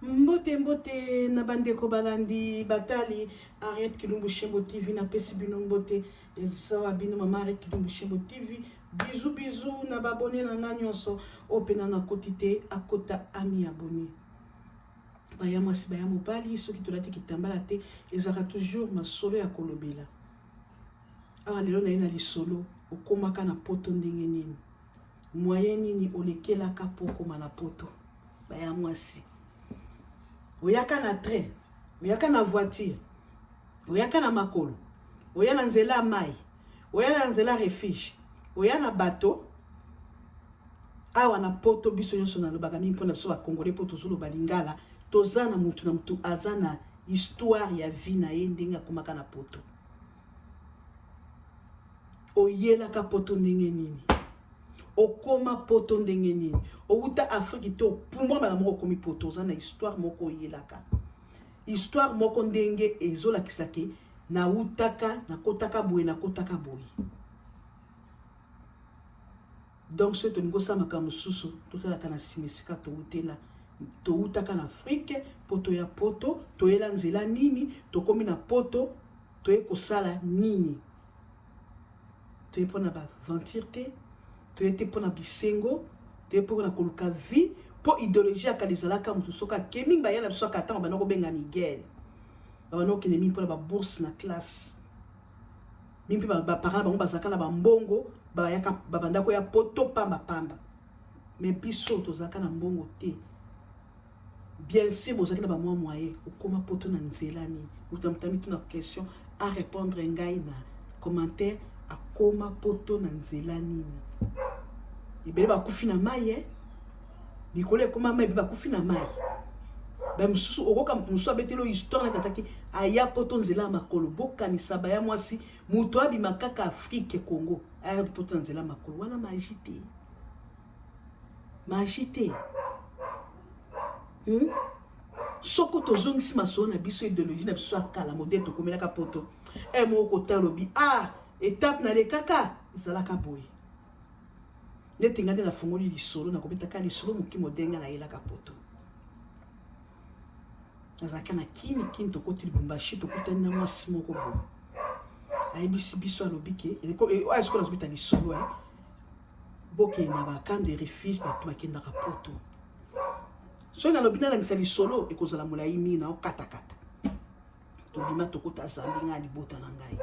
Mbote mbote na bandeko balandi batali arrête Kilumbu Shembo TV na pesi bino mbote esawa bino mama arrête Kilumbu Shembo TV bisous na babone na nga nyonso opena na kotite akota ami abonné baya mwasi baya mobali soki tolati kitambala te ezaka toujours masolo ya kolobela awa lelo na ye na lisolo okomaka na poto ndenge nini moyen nini olekelaka po okoma na poto baya mwasi oyaka na train, oyaka na voiture, oyaka na makolo, oya na nzela mai, oya na nzela refuge, oya na bateau, awa na poto biso nyonso na lobaka mingi mpona biso bakongole po tozoloba lingala toza na mutu aza na histoire ya vie na ye ndenge akomaka na poto oyelaka poto ndenge nini okoma poto ndenge nini outa Afrique to pumbwa bala moko komi poto za na histoire moko yelaka histoire moko ndenge ezolakisa ke na utaka na kotaka boye na kotaka boye donc ce toningo sama ka mususu totalaka na simesika to utela to utaka na Afrique poto ya poto to yela nzela nini to komi na poto to ekosala nini to epona ba venture te tu étais pour na bisengo tu étais pour na koluka vie pour idéologie ya kalizalaka mutu soka keming ba yana soka tanga bana ko benga Miguel bana ko nemi pour ba bourse na classe mimpi ba parents bango bazaka na ba mbongo ba yaka babanda ko ya poto pamba mais biso to zaka na mbongo te bien sûr bozaki na ba moyen okoma poto na nzelani utamtami tuna question à répondre ngai na commentaire akoma poto na nzelani ibele bakufi na mai mikolo ekoma mai bakufi na mai ba mususu okoka mususu abetelo histoire na tataki aya poto nzela makolo bokanisa baya mwasi muto abima kaka Afrique Congo aya poto nzela makolo wana magite soko tozongisi masolo na biso idéologie na biso akala modèle tokomelaka poto moko talobi étape na le kaka ezalaka boye neti ngande na fongoli lisolo na kobetaka lisolo moki modenga na yelaka poto azaka na kini tokoti Lubumbashi tokutani na mwasi moko boye ayebisi biso alobi ke esko nazobeta lisolo boke na bakamp de refuge bato bakendaka poto soki nalobi nalangisa lisolo ekozala molai mingi na okatakata tobima tokota Zambi nga libota na ngai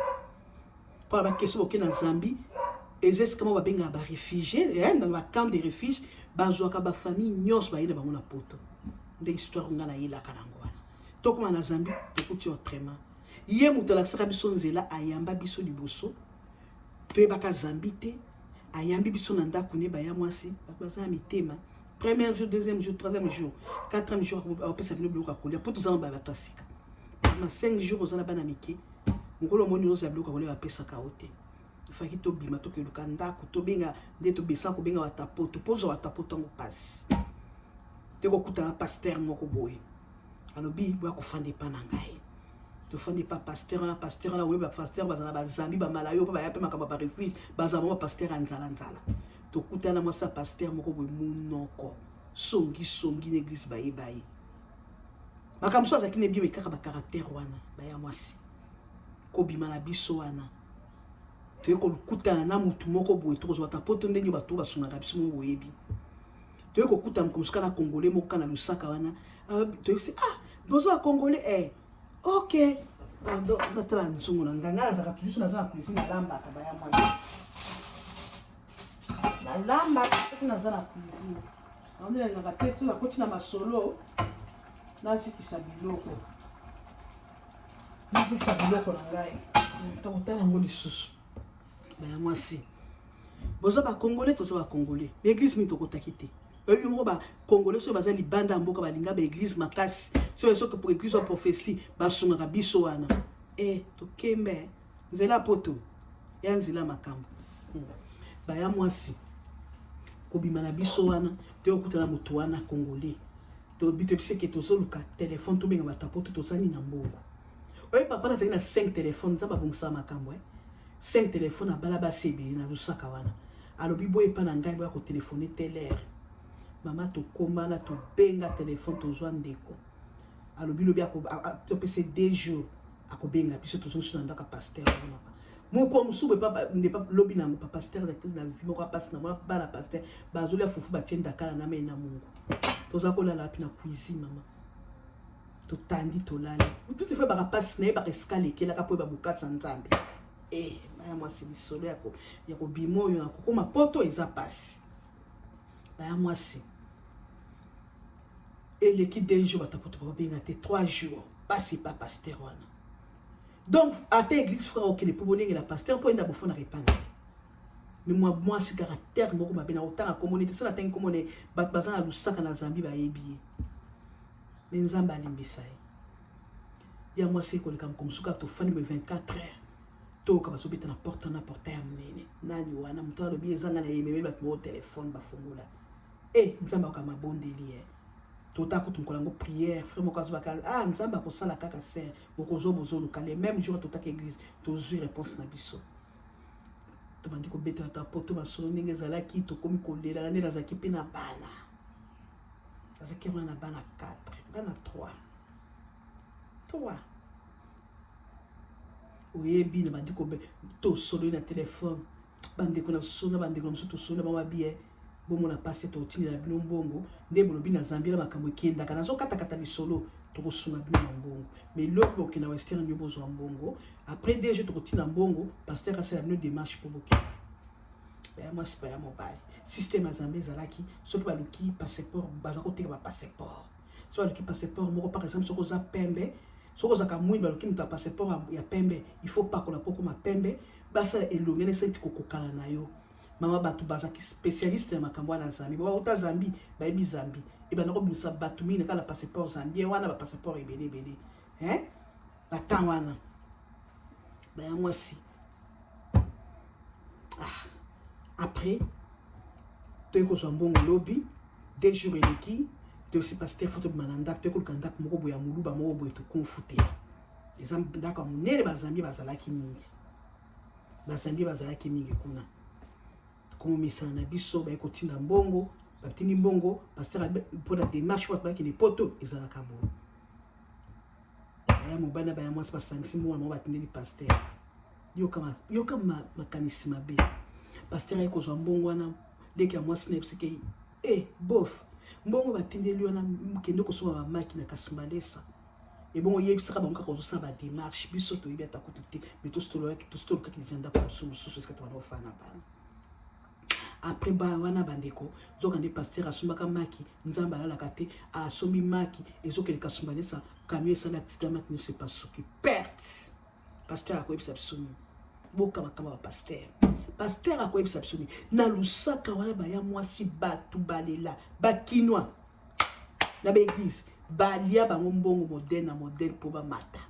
pour la question aucun en Zambie ezes comment ba benga ba réfugiés dans ba camp de refuge bazwa ka ba famille nyos ba ile bango na poto nde histoire ngana yela kanangwana to kuma na Zambie to kuti autrement ye mutola saka biso nzela ayamba biso liboso to ebaka Zambie te ayambi biso na ndako ne ba ya mwasi baza mitema premier jour deuxième jour troisième jour quatrième jour on peut s'appeler bloka kolia pour tous en ba batasika ma 5 jours aux bana miki ngolo moni oza bloka kolia pesa kaote faki to bima to ke lukanda ko to benga nde to besa ko benga watapo to pozo watapo tango passe te ko kuta pasteur moko boye alobi bwa ko fande pa na ngai to fande pa pasteur na weba pasteur bazana ba Zambi ba malayo pa ba yape makaba ba refuge bazama ba pasteur anzala to kuta na mosa pasteur moko boye munoko songi l'église baye makamso azaki ne bi mekaka ba caractère wana ba ya mwasi ko bima na biso wana tu ko kutana na mutu moko boye to zo tapoto ndenge bato basungaka biso mo boyebi tu ko kutana komsuka na congolais moko na lusaka wana tu sais bozo congolais OK pardon batala nsungu na nganga za ka tuliso na za polisi na lamba ka baya mwana na lamba na za na polisi on est na kapeti na koti na masolo na sikisa biloko na sikisa biloko na ngai to kutana ngoli susu baya mwasi bozo ba congolais to ba congolais l'église ni to kotaki te eux ngo ba congolais so bazali banda mboka balinga ba église makasi so que pour église prophétie ba sunga biso wana to kembe nzela poto ya nzela makambo baya mwasi ko bima na biso wana te okutana mutu wana congolais to bito piseke to soluka téléphone to benga batapoto to sani na mbongo oye papa na zaki na 5 téléphones za ba bongisa makambo 5 téléphones abala ba sebe na lusaka wana alobi boye pa na ngai boya ko téléphoner telle heure mama to komba na to benga téléphone to zwa ndeko alobi lobi topese 2 jours akobenga biso tozosu na ndaka pasteur moko musubu ne pas lobi na pasteur na vie moko passe na bana pasteur bazoli fufu ba tienda kala na mena mungu toza kolala api na cuisine mama totandi tolala tout fait ba passe na ba escale kela ka po ba bukatsa nzambe baya mwasi bisolo yako bimoyo yako koma poto eza pasi baya mwasi et l'équipe d'un jour batapoto ba benga te 3 jours pasi pas pasteur wana donc à ta église frère ok les pour la pasteur pour enda bofona répandre mais moi c'est caractère moko mabena autant communauté ça la ten communauté bazana lusaka na Zambie ba yebi mais nzamba alimbisa ya moi c'est ko le kam comme suka to fani 24 heures to ka basobeta na porte ya mnene nani wana mutalo bi ezanga na yemebe bat mo téléphone ba fongola nzamba ka mabondeli tota ko tumkolango prière frère mokazo bakal nzamba ko sala kaka ser bokozo bozo lokale même jour tota ka église to zu réponse na biso to bandi ko beta ta poto ba solo ninge zala ki to komi ko lela na za kipi na bana azaki na bana 4 bana 3 oyebi na bandi ko to solo na téléphone bandi ko na solo bandi ko to solo ba bien bomo na passe to tini na bino mbongo ndebo lobi na Zambia makambo ekenda kana zo kata lisolo to ko suma bino mbongo mais loko ki na western nyobo zo mbongo après déjà to ko tina mbongo pasteur a fait une démarche pour boki moi c'est pas mobile système à Zambie zalaki soki ba luki passeport baza ko teka ba passeport so luki passeport moko par exemple soko za pembe soko za kamwini ba luki mta passeport ya pembe il faut pas ko la poko ma pembe basa elongene senti kokokala na yo mama batu bazaki spécialiste na makambo na Zambie ba uta Zambie ba ebi Zambie e ba nako bimisa batu mine kala passeport Zambie wana ba passeport ebele batan wana ba ya mwasi après to ko so mbongo lobby 2 jours eleki to aussi pasteur photo mananda to ko kanda moko boya muluba moko boye to confutela exemple ndaka munene ba Zambie bazalaki mingi kuna comme misana na biso ba ekotinda mbongo batindi mbongo pasteur pour la démarche pour ba ki les poteaux ezala kabo ya mobana ba ya mwasi ba sangisi mo na batindi pasteur yo kama makanisi mabe pasteur ayeko zo mbongo wana deki ya mwasi na epsike bof mbongo batindi liona mkende ko soma ba maki na kasimbalesa et bon yebisaka bango ka zo sa ba démarche biso to yebia ta kote mais to stolo ka ki janda ko so ce que tu vas faire na bana après ba wana bandeko zoka ndi pasteur asumbaka maki nzamba la kate asombi maki ezoke le kasumbanesa kamie sana accident maki ne se pas ce qui perte pasteur akoyebisa bisoni boka makamba pasteur akoyebisa bisoni na lusaka wana ba ya mwasi batu balela bakinwa na ba église balia bango mbongo modèle po ba mata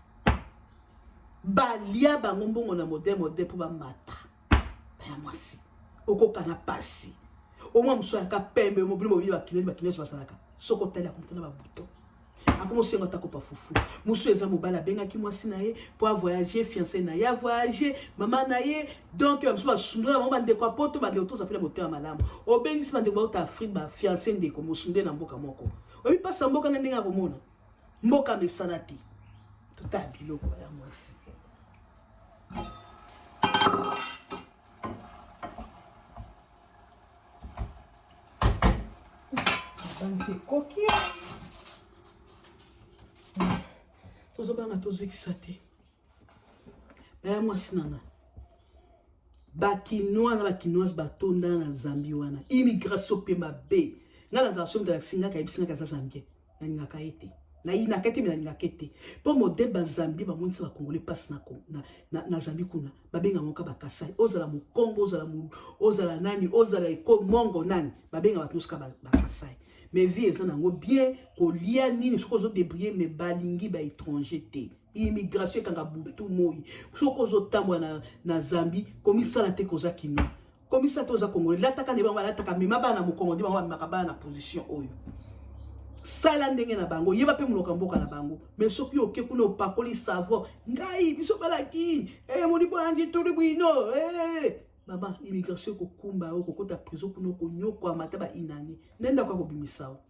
balia bango mbongo na modèle po ba mata ba ya mwasi okoka na pasi omwa muso ka pembe mobili bakine basalaka soko tala komtana ba buto akomo senga ta ko pa fufu muso eza mobala benga ki mwasi na ye pour voyager fiancé na ya voyager maman na ye donc muso ba sundula mo bande ko poto ba de to s'appelle moteur malamu obengi si bande ko ta Afrique ba fiancé ndeko mo sunde na mboka moko obi pasa mboka na ndinga komona mboka mesanati tota biloko ya mwasi c'est coquille. Tozo banga tozekisa te. Baya mwasi nana. Bakinois na bakinoise batonda na Zambie wana. Immigration pe mabe. Na la zation de la singa ka ebisina ka Zambie. Na ngaka ete. Na ina kete mina ngaka ete. Po modèle ba Zambie ba monisa ba congolais passe na Zambie kuna. Babenga moka ba Kasai. Ozala mu Congo, ozala nani, ozala eko mongo nani. Babenga batuska ba Kasai. Mais vie eza nango bien kolia nini soko zo débrouiller mais balingi ba étranger te immigration kanga butu moi soko zo tambo na Zambie komisa la te koza kino komisa to za congolais lataka ne banga lataka mema bana mu Congo ndima makaba na position oyo sala ndenge na bango yeba pe muloka mboka na bango mais soki oke kuna opakoli savoir ngai biso balaki molibo andi to libino Baba, immigration ko kumba o ko kota prison kuno ko nyoko amata ba inani. Nenda kwa ko bimisao.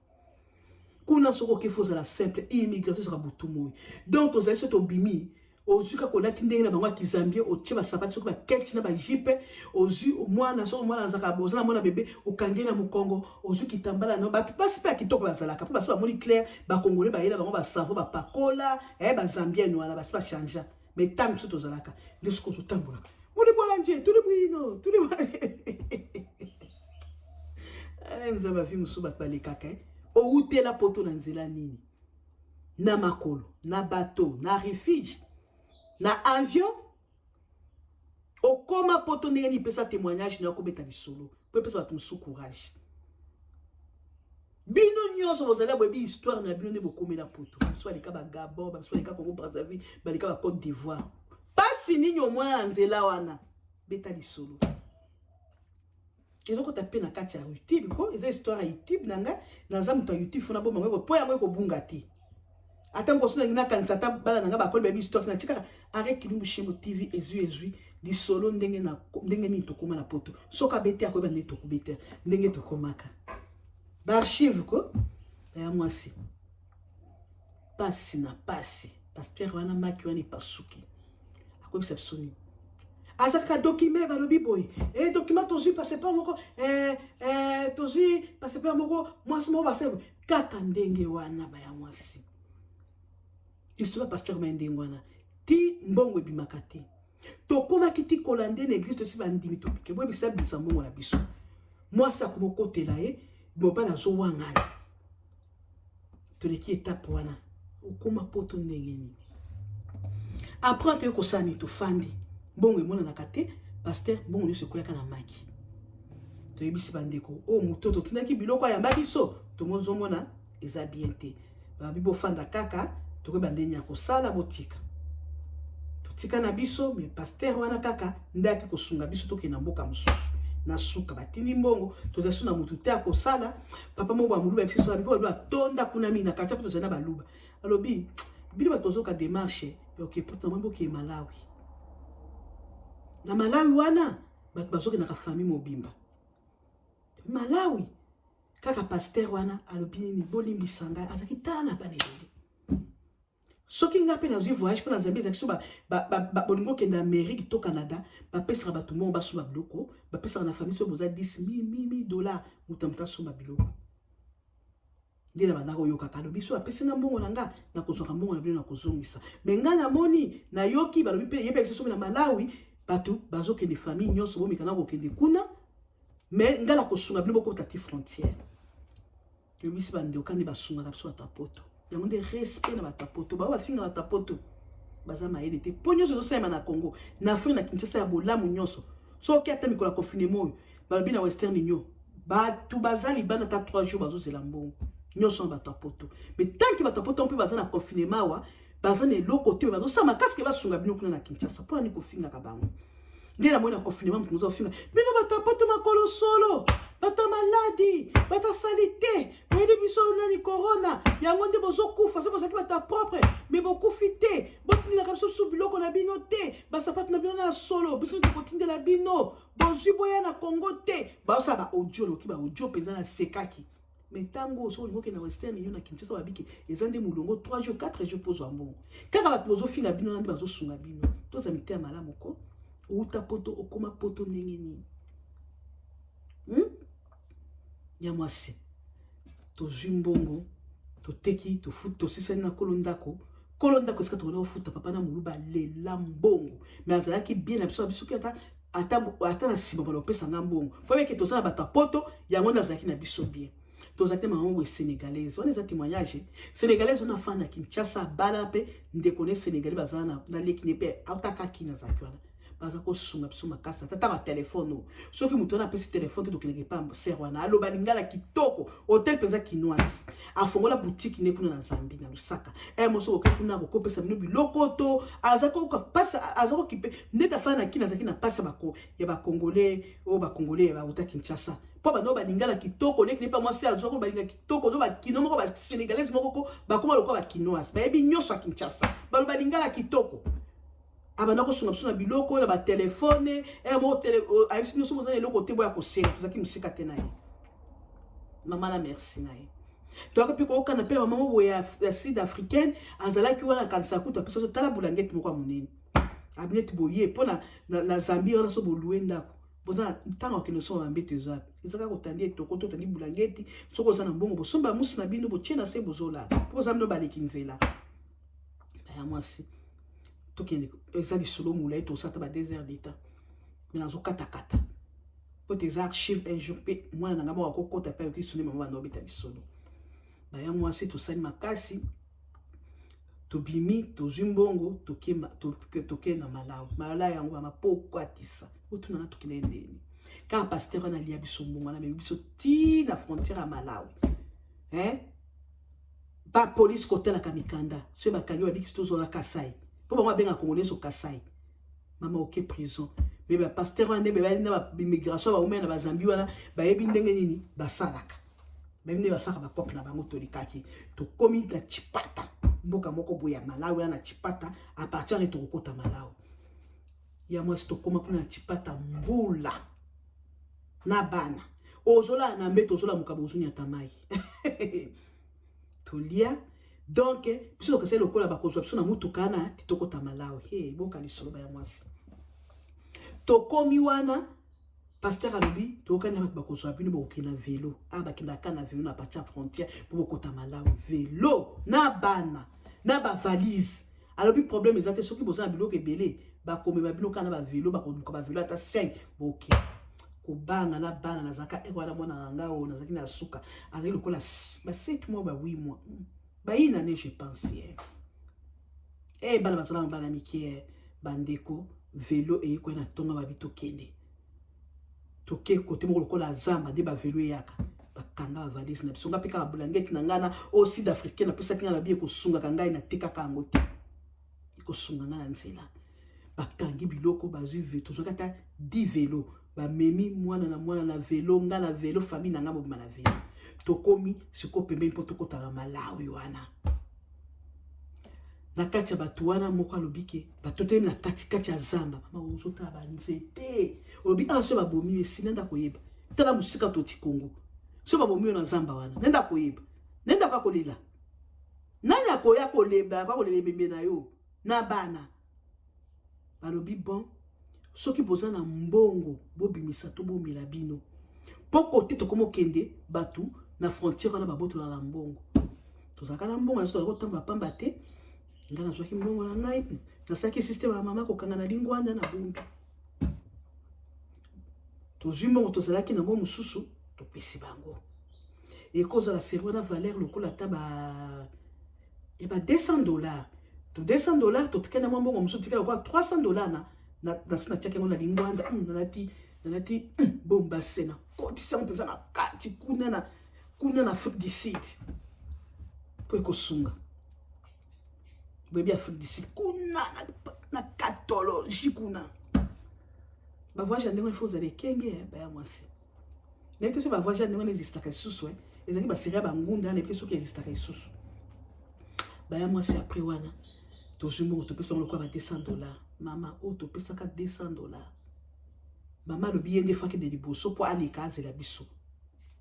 kuna soko ke faut la simple immigration sera butumo donc aux aiso to bimi ozuka kolaki ndenge na bango ki Zambie o tsheba sapati soko ba ketch na ba jipe ozu mwana so mwana nzaka bozana mwana bébé okangi na mukongo ozu kitambala no ba pasi pa kitoko bazalaka po baso ba moni clair ba congolais ba yela bango ba savo ba pakola ba zambien wala ba pas changer mais tam so to zalaka ndesiko so tambola muli bwanje tuli bwino nzamba fi musuba pale kaka o utela poto na nzela nini na makolo na bateau na refuge na avion okoma poto ndenge ni pesa témoignage na kobeta lisolo po pesa batu musu courage bino nyonso bozali boyebi histoire na bino nde bokomela poto soit leka ba Gabon soit leka Congo Brazzaville baleka ba Côte d'Ivoire pasi nini omwana na nzela wana beta lisolo ezoko taper na kati ya YouTube ko eza histoire ya YouTube nanga naza muto YouTube fona bo mango po yango ko bunga te ata ngo sona ngina kanisa ta bala nanga ba ko baby histoire na tika arrêt Kilumbu Shembo TV ezu li solo ndenge ni to koma na poto soka bete akoba ne to kubete ndenge to komaka ba archive ko ya mwasi pasi na pasi pasteur wana maki wana pasuki akobi sapsoni azaka document ba lobi boy document tozu passe pas moko tozu passe pas moko mwasi mo ba sebe kaka ndenge wana ba ya mwasi histoire pasteur ndenge wana ti mbongo bimakati to koma kiti kolande na église to si bandimi to ke boy bisa bisa mbongo na biso mwasi akomoko tela bo pa na zo wangana to leki étape wana okoma poto ndenge ni après to ko sani to fandi bongo mona na kate pasteur bongo ni sekoya kana maki to yebisi bandeko o mutoto tinaki biloko ya mbabiso to mozo mona eza bien te ba bibo fanda kaka to ko bandenya ko sala botika to tika na biso mais pasteur wana kaka ndaki ko sunga biso to ke na mboka mususu na suka batini mbongo to za suna mutu te ko sala papa mo ba muluba biso so bibo ba tonda kuna mina kata to zana baluba alobi bili batozo ka démarche ok pourtant mbo ke Malawi na Malawi wana batu bazoke na ka famille mobimba Malawi kaka pasteur wana alobini ni bolimbi sanga azaki tana banelele soki nga pe na zui voyage pe na Zambie zakso ba bolingo kenda Amérique to Canada ba pesa batu mo ba suma biloko ba pesa na famille so boza 10,000 $10,000 mutamta suma biloko ndela bana ko yoka kalobi so apesi na mbongo nanga na kozoka mbongo na bino na kozongisa menga na moni na yoki balobi pe yebe so na Malawi batu bazoke de famille nyonso bomi kana ko kende kuna mais ngala ko sunga bilo ko tati frontière yo bisi bande okandi basunga na biso tapoto yango de respect na batapoto ba finga na tapoto baza maele te ponyo zo sema na Congo na Afrique na Kinshasa ya bolamu nyonso so ki ata mikola confinement balobi na Western Union batu bazali bana ta 3 jours bazo zela mbongo nyonso na batapoto mais tant que batapoto on peut baza na confinement wa baza ne loko te bazo sama kaske basunga bino kuna na Kinshasa po ni ko finga ka bango ndela mo na confinement mtu zo finga bino batapoto makolo solo bata maladi bata salite mwede biso nani corona yango nde bozo kufa se bozaki bata propre mais bokufite botini na kapso su biloko na bino te basapatu na bino na solo biso ko tindela bino bonzi boya na Congo te baosa ba audio loki ba audio penza na sekaki mais tango so ngoke na Western Union na Kinshasa babiki ezande mulongo 3 jours 4 jours pozo ambongo kaka batu bozo finga bino nandi bazo sunga bino to za mite malamu ko uta poto okoma poto ndenge ni ya mwasi to zimbongo to teki to futa to sisani na kolondako sika to na futa papa na muluba lela mbongo mais azalaki bien na biso ki ata na sima balo pesa na mbongo po meke to sana bata poto yango na zaki na biso bien to zaki mamango sénégalaise on les témoignages sénégalaise on a fan na Kinshasa bala pe ndekone sénégalais bazana na lekine pe autaka kina zaki wana baza ko sunga biso makasa tata ba téléphone soki muto na pesi téléphone te dokelenge pa serwana alo balingala kitoko hotel penza kinoise afongola boutique ne kuna na Zambie na Lusaka moso ko kuna ko pesa bino biloko to azako ko pasa azako kipe ndeta fana kina zaki na pasa bako ya ba congolais ba congolais ba uta Kinshasa po ba no balingala kitoko ne kipa mwasi azako balinga kitoko no ba kino moko ba sénégalais moko ko ba koma lokwa ba kinoise ba yebi nyoso Kinshasa ba balingala kitoko abana ko sunga suna biloko na ba telefone mo tele ayisi no somo za eloko te boya ko senga tozaki musika te naye mama na merci naye to aka pe ko kana pe mama bo ya sud africaine azala ki wana kanisa kuta pe so tala bulangeti moko munene abineti boye pona na Zambie wana so boluenda ko boza ntango ke no so ambete za ezaka ko tandi etoko to tandi bulangeti soko za na mbongo bo somba musi na bino bo chena se bozola boza mno balekinzela ya mwasi to kende ezali solo mula to sata ba désert d'état mais nazo kata po tes archives un jour pe moi na ngaba ko kota pa yoki suni mama no beta solo ba ya mwasi to sali makasi to bimi to zimbongo to kema to kena malawi yango ba mapoko atisa otuna na to kinendeni ka pasteur na lia biso mbongo na biso ti na frontière à Malawi ba police côté la kamikanda ce ba kanyo ba biki to zo la Kasai po ba benga congolais so Kasai mama oké prison mais ba pasteur ande be ba na immigration ba umena ba Zambie wana ba yebi ndenge nini ba salaka ba binde ba saka ba pop na bango to likaki to komi na chipata mboka moko boya Malawi na chipata a partir de to kokota Malawi ya mwasi to koma kuna chipata mbula na bana ozola na mbeto ozola mukabo ozunya tamai tolia donc biso ko selo kola ba kozwa biso na mutuka na titokota Malawi boka lisolo ba ya mwasi to komi wana pasteur alobi to kana ba kozwa bino bo kena vélo ba kenda kana vélo na partir frontière pour kota Malawi vélo na bana na ba valise alobi problème exacte soki boza na biloko ebele ba komi ba bino kana ba vélo ba ko ba vélo ata 5 boke ko banga na bana na zaka wana mwana ngao na zaki na suka azali lokola ba 7 mois ba 8 mois ba ina ne je pense bana basala bana mikie bandeko vélo e ko na tonga ba bito kende toke kote mo lokola zamba de ba vélo yaka bakanga ba valise na bisonga pika bulangeti na ngana au sud africain na pesa kina na bie ko sunga kangai na tika kango te ko sunga ngana nzela bakangi biloko bazui veto zo kata 10 vélo ba memi mwana na vélo ngana vélo famille na ngabo na vélo tokomi siko pembeni poto kotala Malawi wana na kati ya batu wana moko alobike batote na kati ya zamba mama ozota ba nzete obi aso ba bomi esinenda koyeba tala musika toti Kongo so ba bomi na zamba wana nenda koyeba nenda kwa kolela nani akoya koleba kwa kolela bembe na yo na bana balobi bon soki boza na mbongo bobimisa to bomela bino poko te to komo kende batu na frontière wana baboto na mbongo tozaka na mbongo na so ko tamba pamba te ngana soki mbongo na ngai na saki système ya mama ko kanga na lingwanda na bumbi to zumbongo to zalaki na ngo mususu to pesi bango et cause la servo na valeur lokola taba et ba $200 to $200 to tikana mbongo mususu tikala kwa $300 na sina chake ngona lingwanda nanati bomba sena ko disample za na kati kuna na Afrique du Sud pour ko sunga bébé Afrique du Sud kuna na catologie kuna ba voyage ndenge faut aller kenge ba mwasi nete so ba voyage ndenge existe ka susu ezaki ba série ba ngunda na peso ki existe ka susu ba mwasi après wana to jumo to peso ngolo kwa ba $200 mama o to pesa ka $200 mama lo biyenge faki de liboso po ali kaze la biso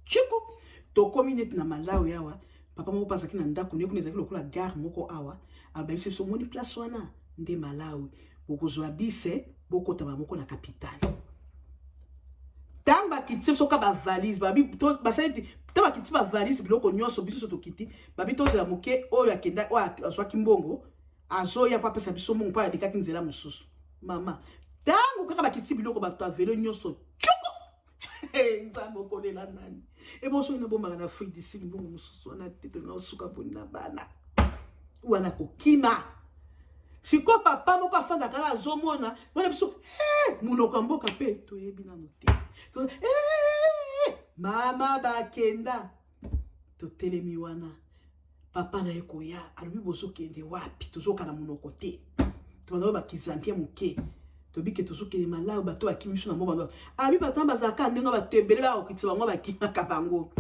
chiko to community na Malawi yawa papa mo pasaki na ndako ne kunezaki lokola gare moko awa ababise so moni place wana nde Malawi bokozwa bise bokota ba moko na capitale tamba kitse so ka ba valise babi to basali tamba kitse ba valise biloko nyonso biso to kiti babi to zela moke oyo akenda wa azwaki mbongo azoya pa pesa biso mbongo pa ya dekaki nzela mususu mama tangu kaka bakitsi biloko bato avelo nyonso chuko nzambo kolela nani eboso ina bomba na Afrique du Sud mbongo mususu wana tete na suka bonna bana wana kokima siko papa moko afanda kala azomona wana biso munoko mboka pe to yebi na muti mama bakenda to telemi wana papa na ekoya alobi boso kende wapi tozoka na munoko te to bana ba kizambia muke to bike tozoka na Malawi bato bakimiso na mboba abi batamba zaka ndenga batebele ba okitsa bango bakimaka bango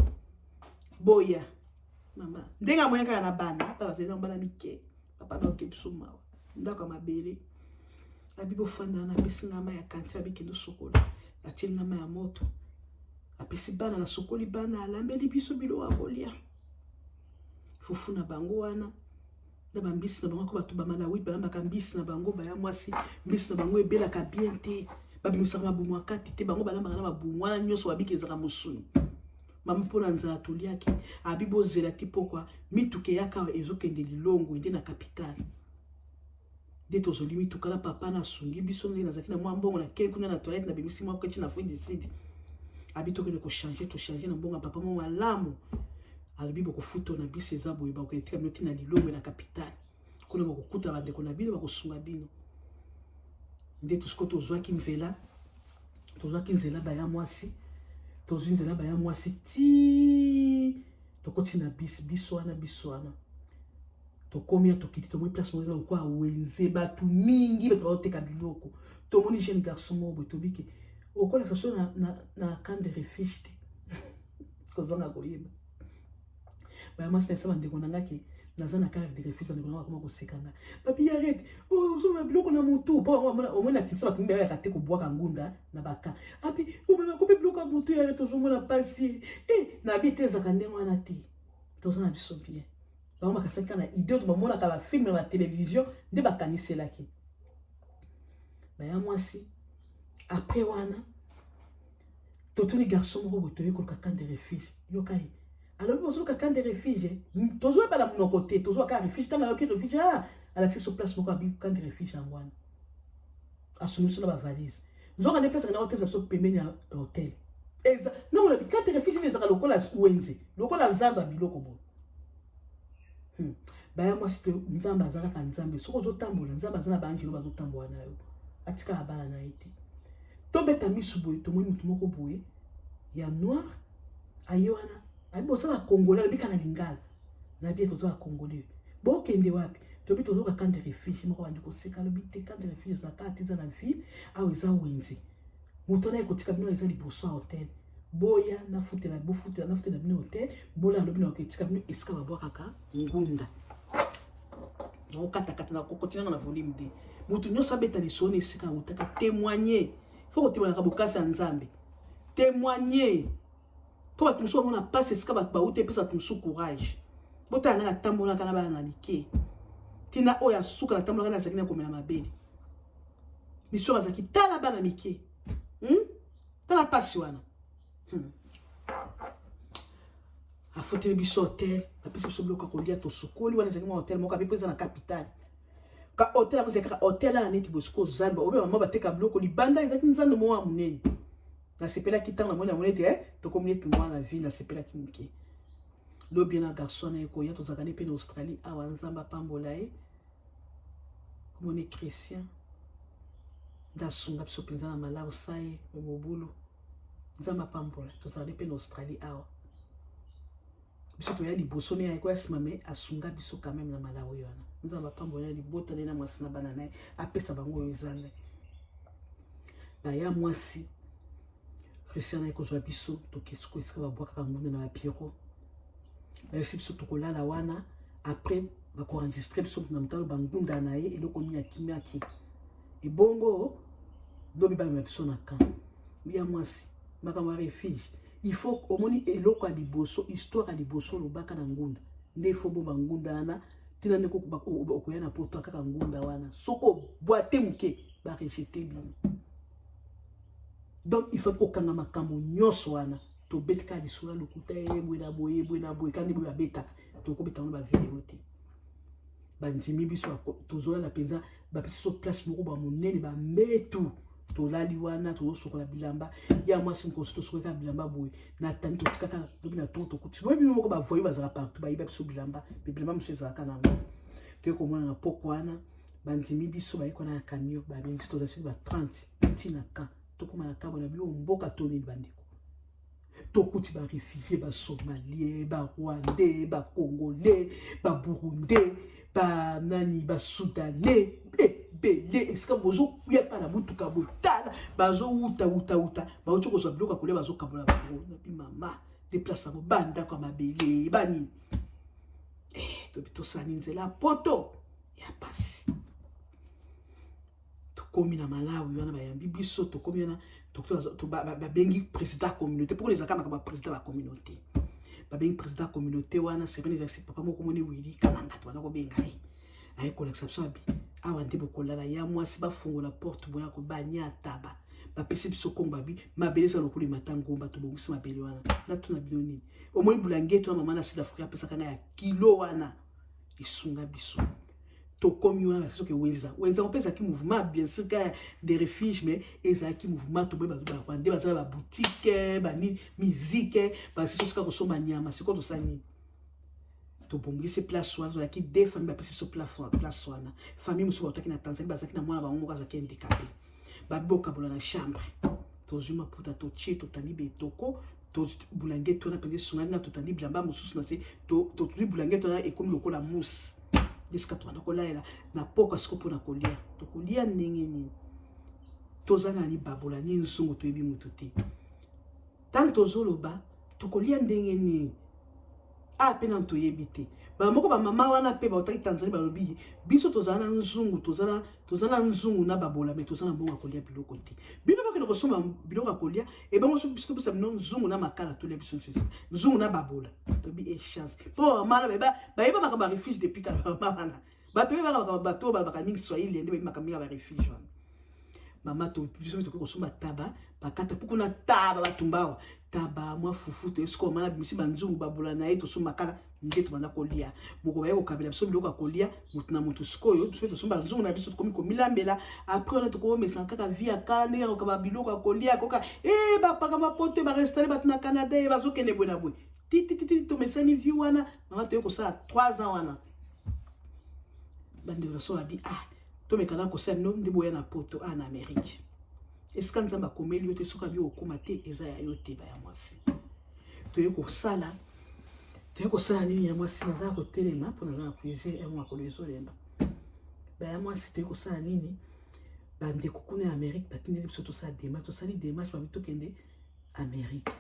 boya mama ndenga moyenga na bana papa zena mbana mike papa na okebiso mawa ndaka mabele abi bofanda na bisinga ma ya kanti abi kendo sokola atinga ma ya moto apesi bana na sokoli bana alambeli biso bilo akolia fufu na bango wana na bambisi na bango ko bato ba Malawi balambaka mbisi na bango baya mwasi mbisi na bango ebelaka bien te babimisaka mabumu akati te bango balambaka na mabumu wana nyonso babiki ezaka musuni mama mpona nzala toliaki abibozela ti pokwa mituke yaka ezokende lilongo ende na capitale de tozoli mituka na papa na sungi biso nde nazaki na mwa mbongo na kei kuna na toilette na bimisi mwa koti na fundi sidi abi tokende ko changer to changer na mbongo papa mo malamu alobi bokofuta na biso eza boye bakoyetika bino ntina lilongo na capitale kuna bakokuta bandeko na bino bakosunga bino nde tosiko tozwaki nzela baya mwasi tozwi nzela baya mwasi ti tokoti na biso wana tokomi tokiti tomoi place moza okwa wenze batu mingi bato baoteka biloko tomoni jeune garçon mobo tobiki okola saso na camp de refuge te kozanga koyeba baya mwasi na esa bandeko nangaki naza na camp de refuge bandeko nanga bakoma kosekanga babi arrête ozoma biloko na motu po omona tisa bato mbi ayaka te kobwaka ngunda na baka abi omona kope biloko ya motu arrête ozomona pasi na bi te ezaka ndenge wana te toza na biso bien bango bakasaka na idée to bamonaka bafilme na batelevizio nde bakaniselaki baya mwasi après wana totuni garçon moko boye toye koluka camp de refuge yokai alors bozoluka camp de refuge tozoyebala monoko te tozwaka refuge ntango ayoki refuge alakisi so place moko abi camp de refuge yango wana asumi biso na bavalise nzoka nde place akenda kotelisa biso pembeni ya hotel nongo na camp de refuge ezaka lokola wenze lokola zando ya biloko boye baya mwasi to nzambe azalaka nzambe soko ozotambola nzambe aza na banjelo bazotambola na yo atika abala na ye te tobeta misu boye tomoni mutu moko boye ya noir aye wana abosala congolais alobika na lingala na bie tozoka congolais bokende wapi tobi tozoka camp de refuge moko bandi koseka alobi te camp de refuge ezalaka ate eza na ville awa eza wenze moto na ekotika bino eza liboso ya hotel boya nafutela bino hotel bola alobi na oketika bino esika babwakaka ngunda okatakata na kokotinanga na volume de mutu nyonso abeta lisoni esika utaka témoigner faut kotémoignaka bokasi ya nzambe témoigner po bato mosusu bamona pasi esika bato bauta epesa bato mosusu courage botala nga natambolaka na bana na mike tina oyo asuka natambolaka nazalaki na komela mabele miso bazalaki tala bana mike tala pasi wana afoteli biso hotel apesi biso biloko ya kolia tosokoli wana ezalaki mwa hotel moko apepo eza na capitale ka hotel yango ezalaki kaka hotel wana neti bosiko zamba obe mama bateka biloko libanda ezalaki nzando moko ya monene nasepelaki ntango namoni yango neti tokomi neti mwa na ville nasepelaki moke lobi na garçon na ye koya tozalaka ne mpe na Australie awa nzambe apambola ye komoni Christian ndasunga biso mpenza na malamu sa ye mobulu nzambe apambola tozalaka ne mpe na Australie awa biso toya liboso ne ayeko ya nsima me asunga biso quand même na malawi wana nzambe apambola ya libota ne na mwasi na bana naye apesa bango oyo eza nde baya mwasi Christian ayeko kozwa biso tokesiko esika babwakaka ngunde na bapiro bayesi biso tokolala wana après bakoenregistre biso na motalo bangunda na ye eloko nini akimiaki ebongo lobi bamema biso na camp ya mwasi makambo ya refuge il faut omoni eloko ya liboso histoire ya liboso lobaka na ngunda nde ifo bomba ngunda wana tina ndeko okoya na poto kaka ngunda wana soko boite moke barejete bino donc il faut kokanga makambo nyonso wana tobetika lisula lokuta ebwe na boye kandi boye abetaka tokobeta ngo bavideo te bandimi biso tozolala mpenza bapesi so place moko bamonene bambetu tolali wana tozosokola bilamba ya mwasi mokosi tosokolaka bilamba boye natani totikaka lobi na ntongo tokuti boye bino moko bavoyi bazala partout bayiba biso bilamba bilamba mosu ezalaka nango toye komona na poko wana bandimi biso bayekwana na camion bamemi biso tozali ba 30 ntina ka tokoma na kabo na bio mboka tonini bandeko tokuti ba réfugié ba somalien ba rwandais ba congolais ba burundais ba nani ba soudanais belé esika bozo ya pa na mutuka botala bazo uta bazo kozwa biloko kolia bazo kabola bango na bi mama déplace ba banda kwa mabele bani to sani nzela poto ya pasi tokomi na Malawi wana bayambi biso tokomi na babengi président communauté pourquoi les akama ba président ba communauté babeng président communauté wana Sébène Jackson papa moko moni Willy Kananga to bana ko benga ye ay ko l'exception abi awa ndebo kolala ya mwasi bafungola porte boya ko banya taba bapesi biso kongo babi mabeleza lokuli matangomba to bongisi mabele wana na tuna biloni omoni bulange to mama na Sud Africa pesa kana ya kilo wana isunga biso to komi wana soki weza on pesa ki mouvement bien sûr que des refuges mais ezaki mouvement to boba ba kwande bazala ba boutique ba ni musique ba c'est ce ko soma nyama c'est ko to sani to bongisi place wana ki des familles ba pesi so place wana famille muso ba to ki na Tanzanie bazaki na mwana ba ngo bazaki handicapé ba boka bola na chambre to zuma puta to chi to tani betoko to bulange to na pende sunga to tani blamba mususu na se to bulange to na ekomi lokola mousse jusqu'à toi na poko sikopo na kolia to kolia ndenge nini tozana ni babola ni nsungu to ebi mutu te tanto zoloba to kolia ndenge nini a pena to yebite ba moko ba mama wana pe ba otaki Tanzania ba lobi biso tozana nzungu tozana nzungu na babola mais tozana bonga kolia biloko te bino ba ko soma biloko kolia e ba mo so biso pesa no nzungu na makala to le biso nzungu na babola to bi e chance po mala ba yeba ba refuge depuis kala mama ba to yeba ba bato ba ka ningi swahili ndebe makamia ba refuge wana mama to biso to ko soma taba bakata pukuna taba batumbawa taba mwa fufu to esko mala bimisi banzungu babola na eto so makala ndeto bana kolia moko baye ko kabela biso biloko kolia mutu na mutu sikoyo biso to so banzungu na biso komi komilambela après on to ko mesa kaka via kala ndenge ko ba biloko kolia koka ba paka mapoto ba restaurant bat na Canada e bazo kene bona boy titi to mesani vi wana mama to ko sa 3 ans wana bande so abi to mekana ko sa no ndi boya na poto en Amérique est-ce que nzamba komeli yote soka bi okoma te eza ya yote ba ya mwasi to yeko sala nini ya mwasi naza ko telema pona na cuisine mwa ko lezo lemba ba ya mwasi to yeko sala nini bande kokuna Amérique batine biso to sa dema to sali démarche ba bito kende Amérique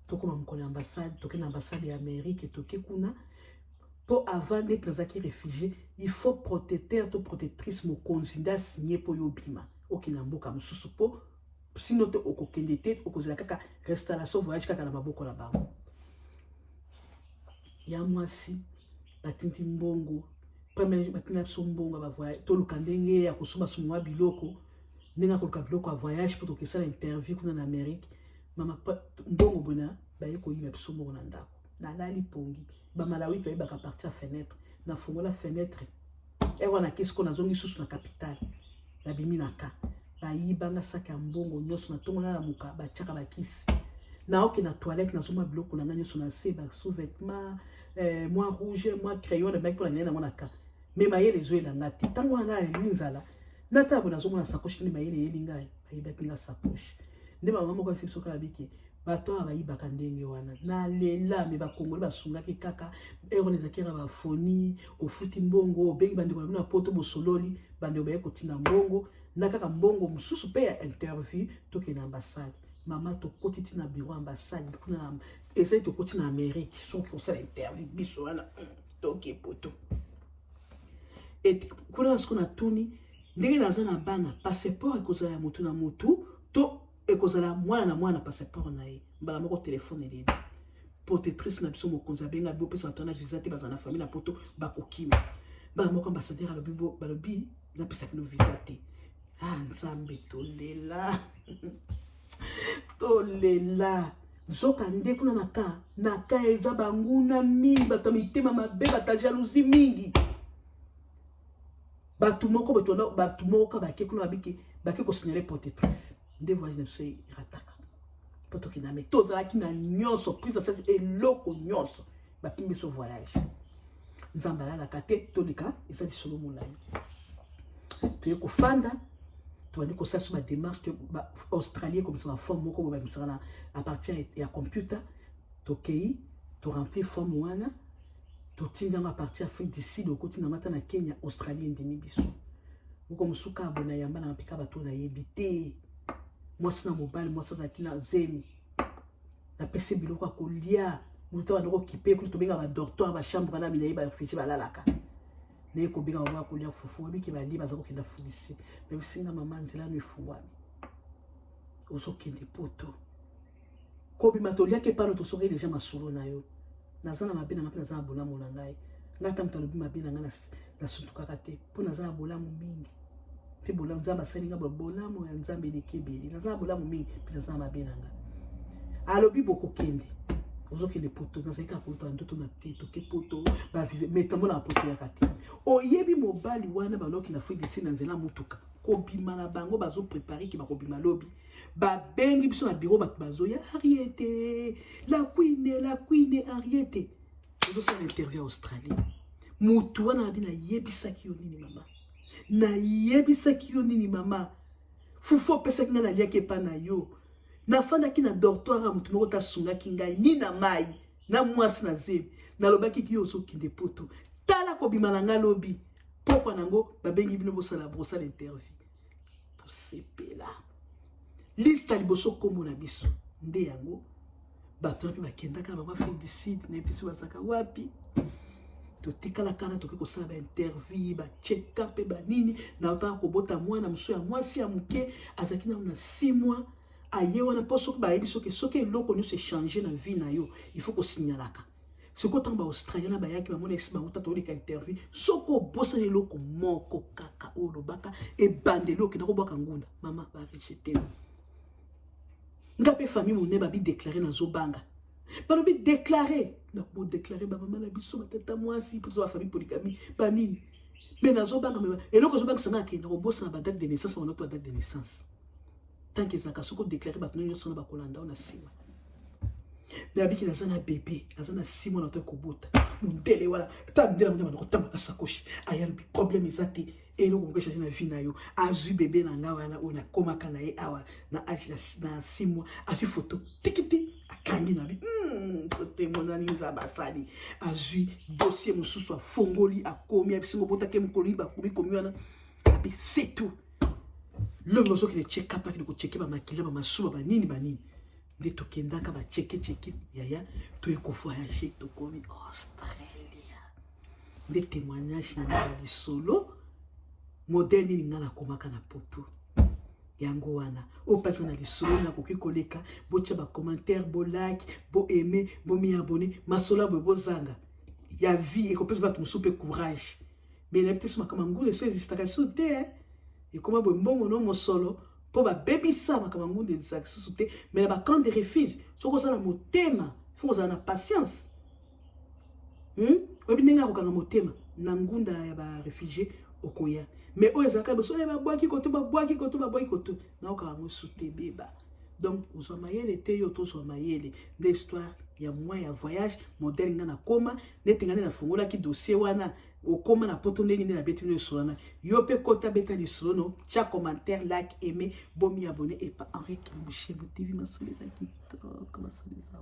to koma mkola ambassade to kena ambassade ya Amérique to kekuna pour avant d'être dans un réfugié il faut protecteur to protectrice mo consinda signé pour yobima okinamboka mususu po sinon te okokende te okozela kaka restauration voyage kaka na maboko na bango ya mwasi batinti mbongo premier batina so mbongo ba voyage to lukandenge ya kusuma sumwa biloko ndinga ko biloko ya voyage pour to sala interview kuna na Amérique mama mbongo bona baye ko yiba biso mbongo na ndako na lali pongi ba Malawi to yeba ka partir fenêtre na fongola fenêtre e wana kesko na zongi susu na capitale la biminaka bayibanga saka ya mbongo nyonso na tongo na muka batiaka bakisi na oke na toilette na zoma biloko na nyonso na se ba sous-vêtements moi rouge moi crayon na mek pour la na ka mais mayele zo elanga te tango na linzala na tabo na zoma na sacoche ni mayele elinga bayibaki na sacoche nde mama moko asi soka abiki bato abayibaka ndenge wana na lela me bakongoli basungaki kaka erone zakira ba foni ofuti mbongo obengi bandeko na poto bosololi bande obaye kotinda mbongo na kaka mbongo mususu pe ya interview toke na ambassade mama to kotiti na bureau ambassade kuna na essaye to koti na Amérique soki osala interview biso wana toke poto et kuna sko na tuni ndenge naza na bana passeport ekozala ya mutu na mutu to ekozala mwana na mwana passeport na ye mbala moko telefone eledi protectrice na biso mokonzi abenga bio pesa bato na visa te baza na famille na poto bakokima mbala moko ambassadeur alobi balobi napesa kino visa te nzambe tolela zoka nde kuna na ka eza banguna mingi bato mitema mabe bata jalousie mingi bato moko bake kuna bake kosignale protectrice nde voyage na biso rataka poto kina me tozalaki na nyonso prise à cette eloko nyonso bapimbi so voyage nzambe alalaka te toleka eza lisolo molai toye kofanda tobandi kosala so badémarche australien komisa baforme moko bobamisaka à partir ya computer tokei toremplir forme wana totinda yango à partir Afrique du Sud okotinda mata na Kenya Australie ndemi biso moko mosuka abona yamba na mpika bato na yebi te mwasi na mobali mwasi azalaki na zemi napesi biloko ya kolia moto wana okipe kutu tobenga badocteur bachambre na milai barefugie balalaka naye kobenga bango ya kolia fufu obiki balie baza kokenda fudisi bebisinga mama nzela no efungwami ozokende poto kobima toliaki epano tosoki deja masolo na yo nazana mabena ngapi nazana bolamu na ngai ngata mtalobi mabena nga na suntuka kate po nazana bolamu mingi pe bolamu nzamba sali nga bolamu ya nzambe lekebeli nazana bolamu mingi pe nazana mabena nga alobi boko kende ozoki le poto nazalika poto ndoto na teto ke poto ba vise metambo na poto ya kate oyebi mobali wana baloki na fui desi na nzela mutuka kobima na bango bazo préparer ki bakobima lobi ba bengi biso na bureau bat bazo ya Ariete la queen Ariete ozo sa interview en Australie mutu wana bina yebisaki yo nini mama na yebisaki yo nini mama fufo pesa kinga na liake pa na yo na fanda ki na dortoir mutu moko ta sunga kingai ni na mai na mwasi na zebi na lobaki ki yo zo kinde poto tala kobima na nga lobi pourquoi nango babengi bino bosala brosa l'interview to sepela lista liboso kombo na biso nde yango bato pe bakendaka na bango fin décide na biso basaka wapi to tikala kana to ko sala ba interview ba check up ba nini na otaka kobota mwana muso ya mwasi ya muke azaki na 6 mois aye wana poso ba yebiso ke soke eloko nyo se changer na vie na yo il faut ko signalaka soko tamba Australien ba yaki ba mona esima utata olika interview soko bosa eloko moko kaka olobaka e bandelo ke na ko boka ngunda mama ba rejeter ngape famille mon ba bi déclarer na zobanga ba bi déclarer na ko déclarer ba mama na biso ba tata mwasi pour sa famille polygamie ba nini mais na zobanga mais eloko zobanga sanga ke na ko bosa na ba date de naissance ba notre date de naissance tant que ça ka soko déclarer ba tino sona ba kolanda on a sima D'habitude, il y a un bébé, il y a un 6 mois dans le bota. Mon délai, voilà. T'as un délai, t'as un sacoche. Il y a un problème, il y a et nous, on va changer la vie. Azu bébé, on a comme kanae, na 6 mois, azu photo, tikiti, a kangi na bi. Côté mon ami, nous abasali. Azu dossier, mon sous soit fongoli, a commis, a singo bota kem koli, ba kubi komiana. C'est tout. L'homme va qui le check up, qui le checker, ba makila, ba masuba, ba nini, ba nini. Nde tokendaka ba cheke yaya to eko voyager to komi Australia nde témoignage na ngali solo modèle ni ngana komaka na poto yango wana o pasa na lisolo na koki koleka bo tia ba commentaire bo like bo aimer bo mi abonner masola bo zanga ya vie e ko pesa ba tumusupe courage mais na peut-être ma kama ngule so existaka so te e koma bo mbongo no mosolo pour ba baby ça ma kama ngunde disaksuté mais ba camp de refuge soko ça na motema faut ça na patience obi ninga ko kana motema na ngunda ya ba réfugié okoya mais o ezaka beso ba boaki koto na o ka ngo souté beba donc ozo mayele te yo to zo mayele l'histoire ya moi ya voyage modèle nga na koma netinga na fongola ki dossier wana okoma na poto ndeni na beti no solana yo pe kota beta li solono cha commentaire like aimer bomi abonner et pas Henri Kilimouche TV masoli za kitoko masoli za